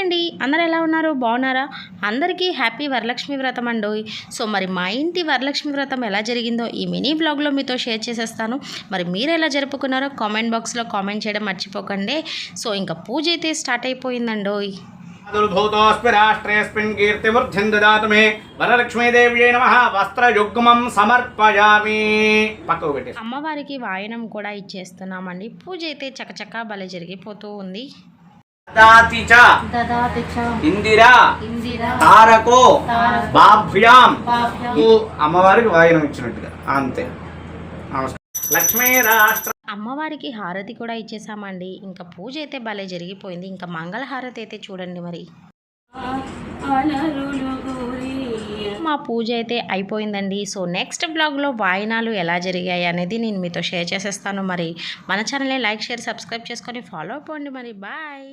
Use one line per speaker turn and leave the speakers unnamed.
Hi అండి, అందరు ఎలా ఉన్నారు? బాగున్నారా? అందరికీ హ్యాపీ వరలక్ష్మి వ్రతం అండి. సో మరి మా ఇంటి వరలక్ష్మి వ్రతం ఎలా జరిగిందో ఈ మినీ బ్లాగ్లో మీతో షేర్ చేసేస్తాను. మరి మీరు ఎలా జరుపుకున్నారో కామెంట్ బాక్స్లో కామెంట్ చేయడం మర్చిపోకండి. సో ఇంకా పూజ అయితే స్టార్ట్ అయిపోయిందండి.
రాష్ట్రేస్మిన్ కీర్తివృద్ధిం దదాతు మే వరలక్ష్మీదేవ్యై నమః వస్త్రయుగ్మం సమర్పయామి. పక్కకు పెట్టి
అమ్మవారికి వాయనం కూడా ఇచ్చేస్తున్నామండి. పూజ అయితే చకచకా భలే జరిగిపోతూ ఉంది.
ఇందిరా తారకో బాభ్యాం అమ్మవారికి వాయనం ఇచ్చినట్టుగా అంతే. లక్ష్మీ రాష్ట్ర
అమ్మవారికి హారతి కూడా ఇచ్చేసామండి. ఇంకా పూజ అయితే భలే జరిగిపోయింది. ఇంకా మంగళ హారతి అయితే చూడండి. మరి మా పూజ అయితే అయిపోయిందండి. సో నెక్స్ట్ బ్లాగ్లో వాయనాలు ఎలా జరిగాయి అనేది నేను మీతో షేర్ చేసేస్తాను. మరి మన ఛానల్ని లైక్ షేర్ సబ్స్క్రైబ్ చేసుకొని ఫాలో అయిపోండి. మరి బాయ్.